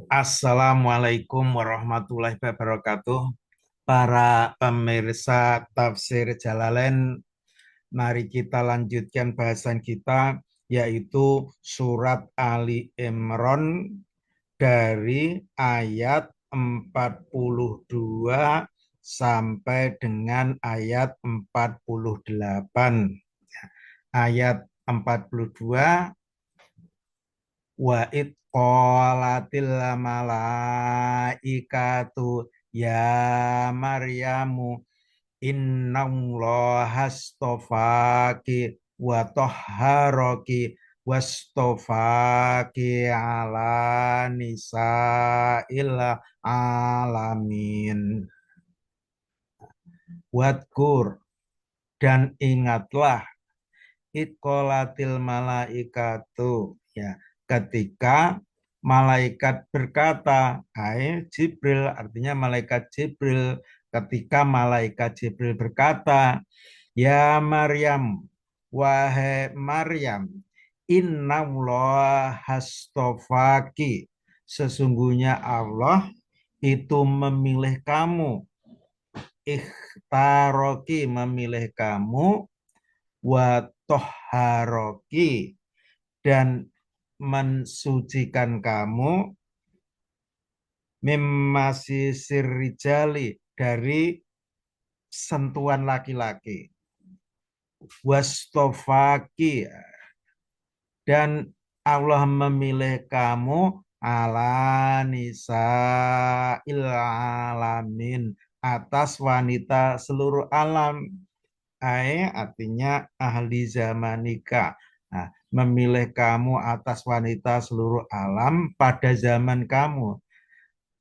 Assalamualaikum warahmatullahi wabarakatuh. Para pemirsa Tafsir Jalalain, mari kita lanjutkan bahasan kita, yaitu surat Ali Imran dari ayat 42 sampai dengan ayat 48. Ayat 42, wa id qalatil malaikatu ya Maryamu innallaha astofaki wa tahharaki wastofaki ala nisa'il alamin. Wadkur, dan ingatlah, iqolatil malaikatu, ya, ketika malaikat berkata, hai Jibril, artinya malaikat Jibril, ketika malaikat Jibril berkata, ya Maryam, wahai Maryam, innallaha hastofaki, sesungguhnya Allah itu memilih kamu, ikhtaroki, memilih kamu, wa toharoki, dan mensucikan kamu, mimasi sirrijali, dari sentuhan laki-laki, wastofaki, dan Allah memilih kamu ala nisa alamin, atas wanita seluruh alam. Artinya ahli zamanika. Nah, memilih kamu atas wanita seluruh alam pada zaman kamu.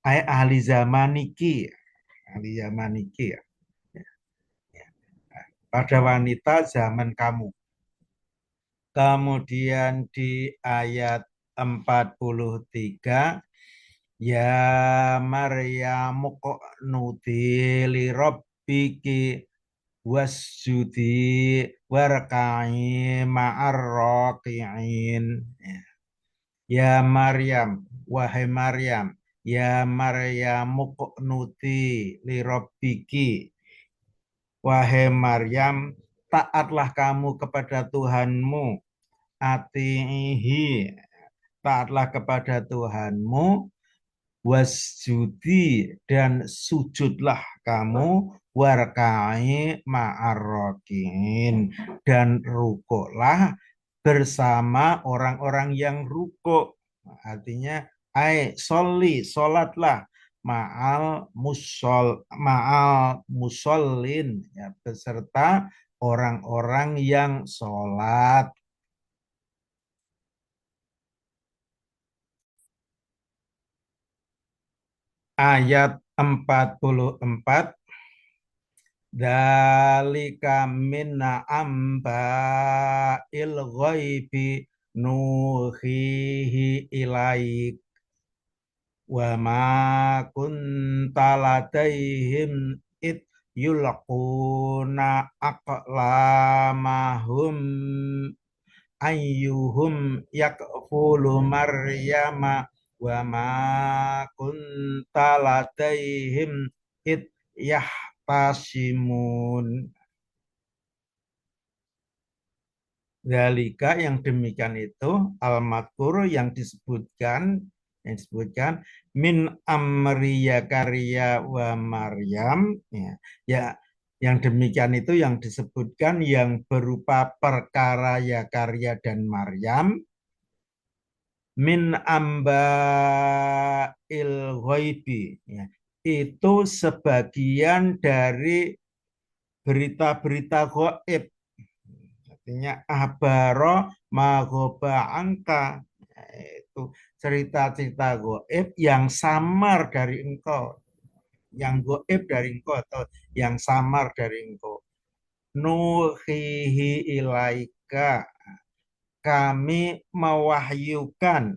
Ahli zamaniki. Ahli zamaniki, ya. Pada wanita zaman kamu. Kemudian di ayat 43, ya Maryamu qnuti li rabbiki wasjudi warka'i ma'ar raki'in. Ya Maryam, wahai Maryam, ya Maryam muqnuti li rabbiki, wahai Maryam, taatlah kamu kepada Tuhanmu, atihi, taatlah kepada Tuhanmu, wasjudi, dan sujudlah kamu, warkai ma'arrokin, dan rukuklah bersama orang-orang yang rukuk. Artinya, solatlah ma'al musallin, ya, beserta orang-orang yang sholat. Ayat 44, dalika minna amba il ghaibi nuhihi ilaik wa ma kunta ladaihim it yulquna aqlamahum ayyuhum yakfulu maryama wa ma kunta ladaihim it yahtasimun. Zalika, yang demikian itu, al-madkur, yang disebutkan min amriya karya wa Maryam, ya, ya, yang demikian itu yang disebutkan yang berupa perkara ya karya dan Maryam, min amba il ghaibi, ya, itu sebagian dari berita-berita gaib. Artinya abaro magoba angka, itu cerita-cerita gaib yang samar dari engkau, yang gaib dari engkau atau yang samar dari engkau. Nuhihi ilaika, kami mewahyukan,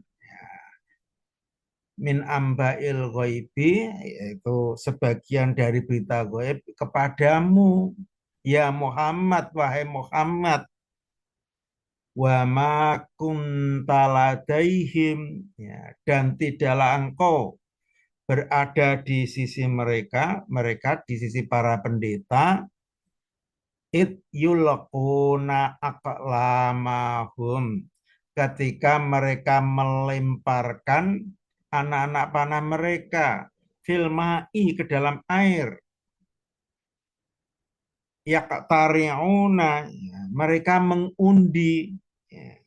min ambail ghaibi, yaitu sebagian dari berita gaib kepadamu, ya Muhammad, wahai Muhammad. wa ma kunta ladaihim, ya, dan tidaklah engkau berada di sisi mereka di sisi para pendeta, id yulquna aqlamahum, ketika mereka melemparkan anak-anak panah mereka filmai ke dalam air, yaqtari'una, ya, mereka mengundi, ya,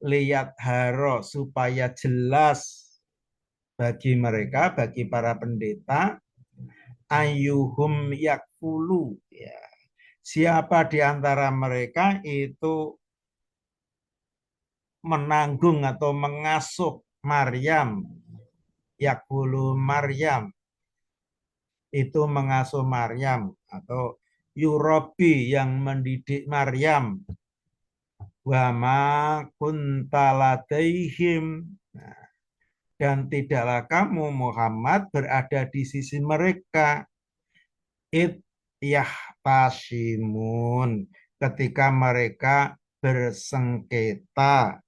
lihat haro supaya jelas bagi mereka, bagi para pendeta, ayuhum yakulu, ya, siapa di antara mereka itu menanggung atau mengasuh Maryam, yakulu Maryam, itu mengasuh Maryam, atau Yurobi yang mendidik Maryam, wa ma kunta ladaihim, dan tidaklah kamu Muhammad berada di sisi mereka, id yahtasimun, ketika mereka bersengketa,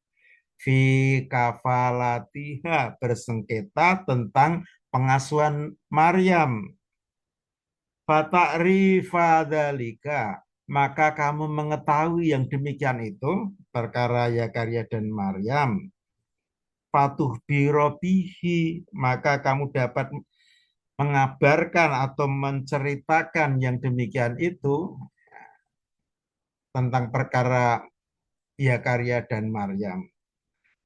fi kafalatiha, bersengketa tentang pengasuhan Maryam. Fata'rifa dzalika, maka kamu mengetahui yang demikian itu, perkara Zakaria dan Maryam. Fatuh birobihi, maka kamu dapat mengabarkan atau menceritakan yang demikian itu tentang perkara Zakaria dan Maryam.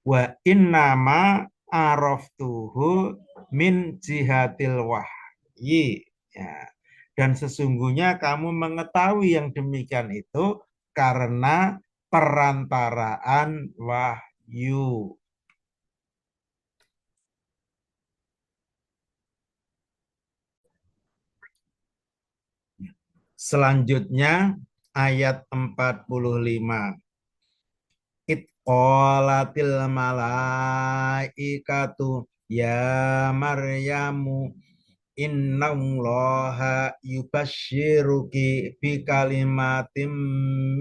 Wa innama araftuhu min jihatil wahyi, ya. Dan sesungguhnya kamu mengetahui yang demikian itu karena perantaraan wahyu. Selanjutnya ayat 45. Qalatil malaikatu ya Maryamu innallaha yubashshiruki bi kalimatim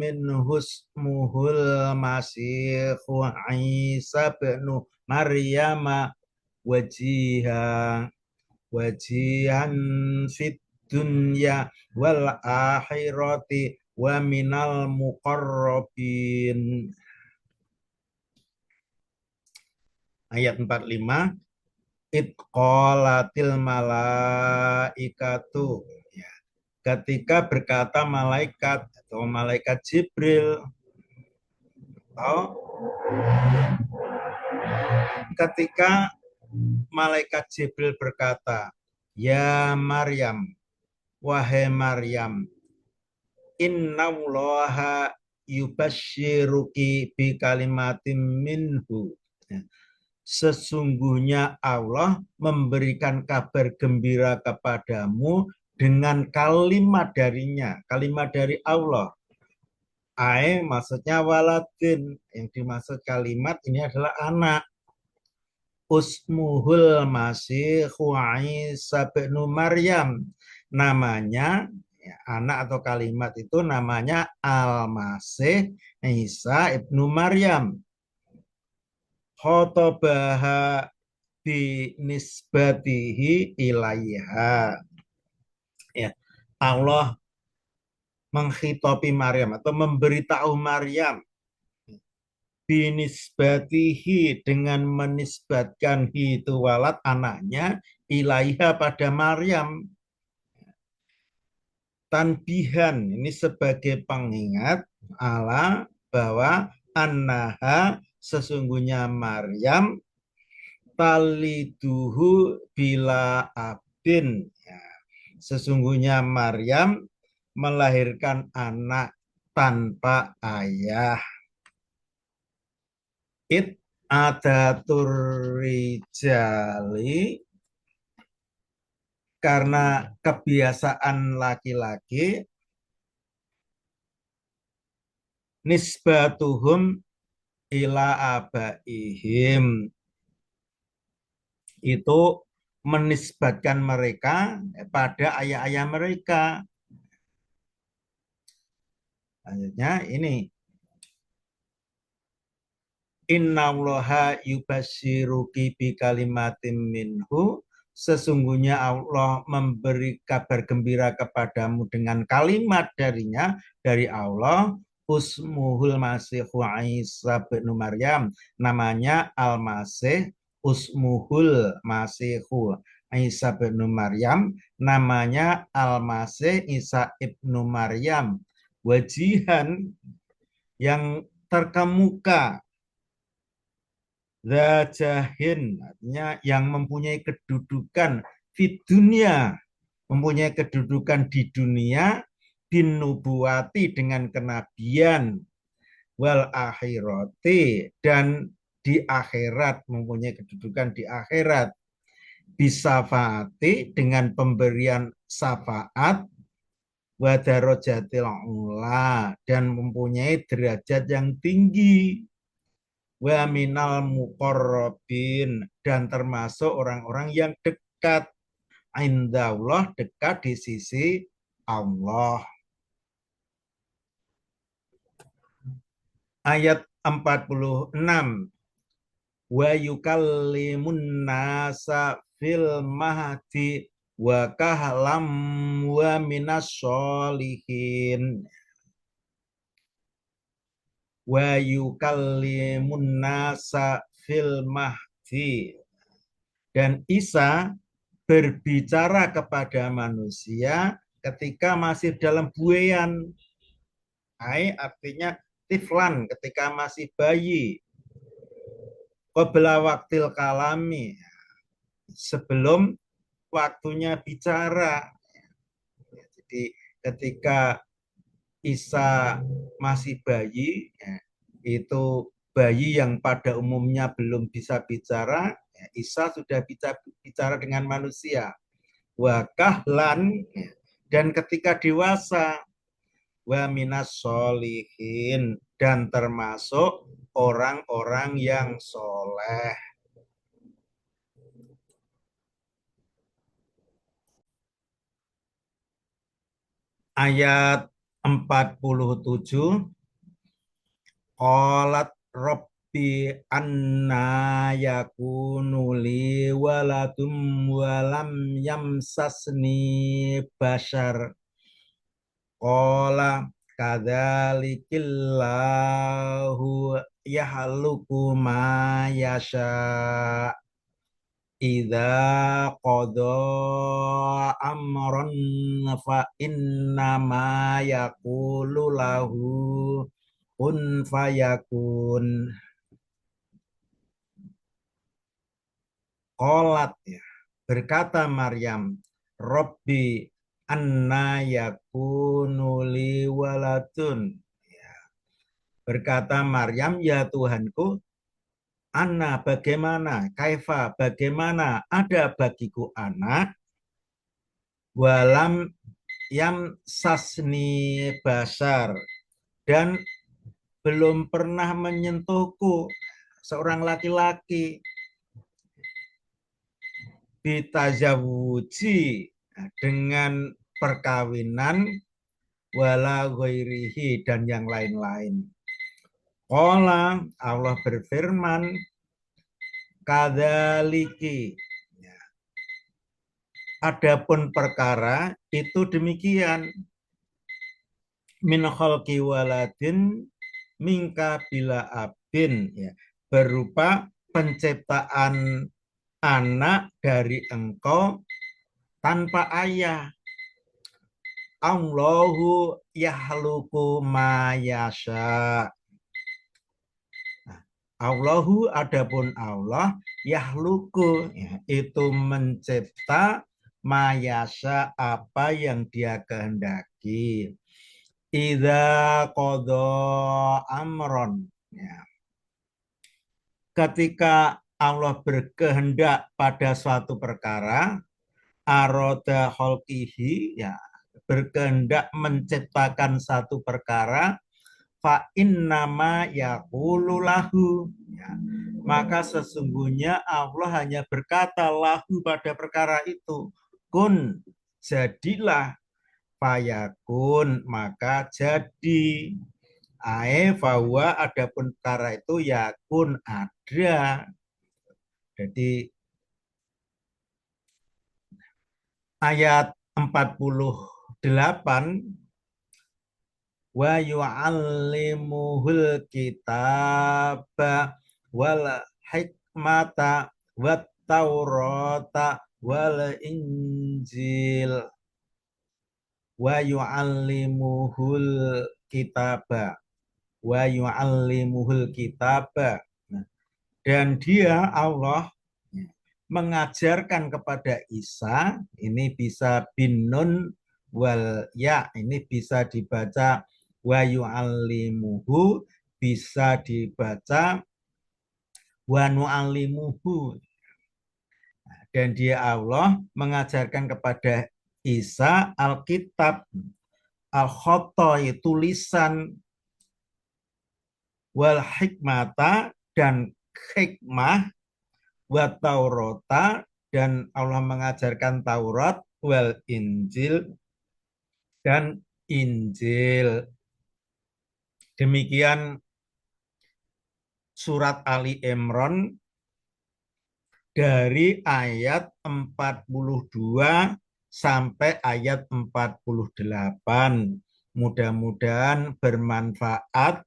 minhusmuhul masihu Isa bin Maryama wajiha wajihan fit dunya wal akhirati wa minal muqarrabin. Ayat 45, itqalatil malaikatu, ya, ketika berkata malaikat atau malaikat Jibril, atau ketika malaikat Jibril berkata, ya Maryam, wahai Maryam, innallaha yubashshiruki bi kalimatin minhu, ya, sesungguhnya Allah memberikan kabar gembira kepadamu dengan kalimat darinya, kalimat dari Allah. Maksudnya waladin, yang dimaksud kalimat ini adalah anak. Usmuhul Masihu Isa bin Maryam, namanya, ya, anak atau kalimat itu namanya Al-Masih Isa ibnu Maryam. Khotobaha binisbatihi ilaiha, ya, Allah menghitopi Maryam atau memberitahu Maryam binisbatihi, dengan menisbatkan itu walad, anaknya, ilaiha, pada Maryam, tanbihan, ini sebagai pengingat ala bahwa annaha, sesungguhnya Maryam, taliduhu bila abdin, ya, sesungguhnya Maryam melahirkan anak tanpa ayah. It ada turijali, karena kebiasaan laki-laki, nisbatuhum ila abaihim, itu menisbatkan mereka pada ayah-ayah mereka. Lanjutnya ini, Innallaha yubasyiruki bi kalimatin minhu, sesungguhnya Allah memberi kabar gembira kepadamu dengan kalimat darinya, dari Allah. Usmuhul Masihu Isa bin Maryam, namanya Al-Masih. Usmuhul Masihu Isa bin Maryam, namanya Al-Masih Isa ibnu Maryam. Wajihan, yang terkemuka. Zajahin, artinya yang mempunyai kedudukan di dunia, mempunyai kedudukan di dunia, bin nubuwati, dengan kenabian, wal akhirati, dan di akhirat, mempunyai kedudukan di akhirat, bisafaati, dengan pemberian syafaat, wadarojatil ula, dan mempunyai derajat yang tinggi, wa minal muqarrabin, dan termasuk orang-orang yang dekat, indallah, dekat di sisi Allah. Ayat 46, wa yukallimun nasa fil mahdi wa kahlam wa minas sholihin. Wa yukallimun nasa fil mahdi, dan Isa berbicara kepada manusia ketika masih dalam buayan. Artinya tiflan, ketika masih bayi. Qabla waktil kalami, sebelum waktunya bicara. Jadi ketika Isa masih bayi, itu bayi yang pada umumnya belum bisa bicara, Isa sudah bisa bicara dengan manusia. Wa kahlan, dan ketika dewasa, wa minas sholihin, dan termasuk orang-orang yang soleh. Ayat 47, qalat rabbi anna yakunu li waladum walam yamsasni bashar, qala kadzalikillahu yahluku ma yasha, idza qada amran fa inna ma yaqulu lahu kun fayakun. Qalat, ya, berkata Maryam, Robbi anna yakunu li waladun. Ya, berkata Maryam, ya Tuhanku, anna, bagaimana, kaifa, bagaimana ada bagiku anak, walam yang sasni basar, dan belum pernah menyentuhku seorang laki-laki, bitazawuji, dengan perkawinan, wala ghairihi, dan yang lain-lain. Qala, Allah berfirman, kadzaliki, adapun perkara itu demikian, min khalqi waladin mingka bila abin, ya, berupa penciptaan anak dari engkau tanpa ayah. Allahu yahluku ma yasha. Allahu, adapun Allah, yahluku, ya, itu mencipta, mayasa, apa yang dia kehendaki. Idza qada amron, ya, ketika Allah berkehendak pada suatu perkara, aroda khalqihi, ya, berkehendak menciptakan satu perkara, fa innama yaqulu lahu, ya, maka sesungguhnya Allah hanya berkata lahu pada perkara itu, kun, jadilah, fayakun, maka jadi. Bahwa adapun perkara itu yakun ada. Jadi ayat 48, wa yu'allimuhul kitaba wal hikmata wat taurata wal injil. Wa yu'allimuhul kitaba wa yu'allimuhul kitaba. Nah, dan dia Allah mengajarkan kepada Isa, ini bisa bin nun wal ya, ini bisa dibaca wa yu'allimuhu, bisa dibaca wa nu'allimuhu. Dan dia Allah mengajarkan kepada Isa Alkitab, al-khotoy, tulisan, wal hikmata, dan hikmah, wa taurata, dan Allah mengajarkan Taurat, wal Injil, dan Injil. Demikian surat Ali Imran dari ayat 42 sampai ayat 48. Mudah-mudahan bermanfaat.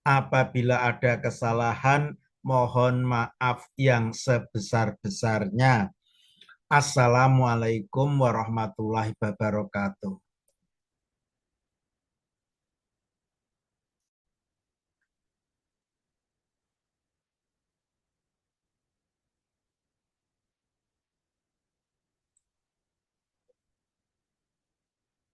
Apabila ada kesalahan, mohon maaf yang sebesar-besarnya. Assalamualaikum warahmatullahi wabarakatuh.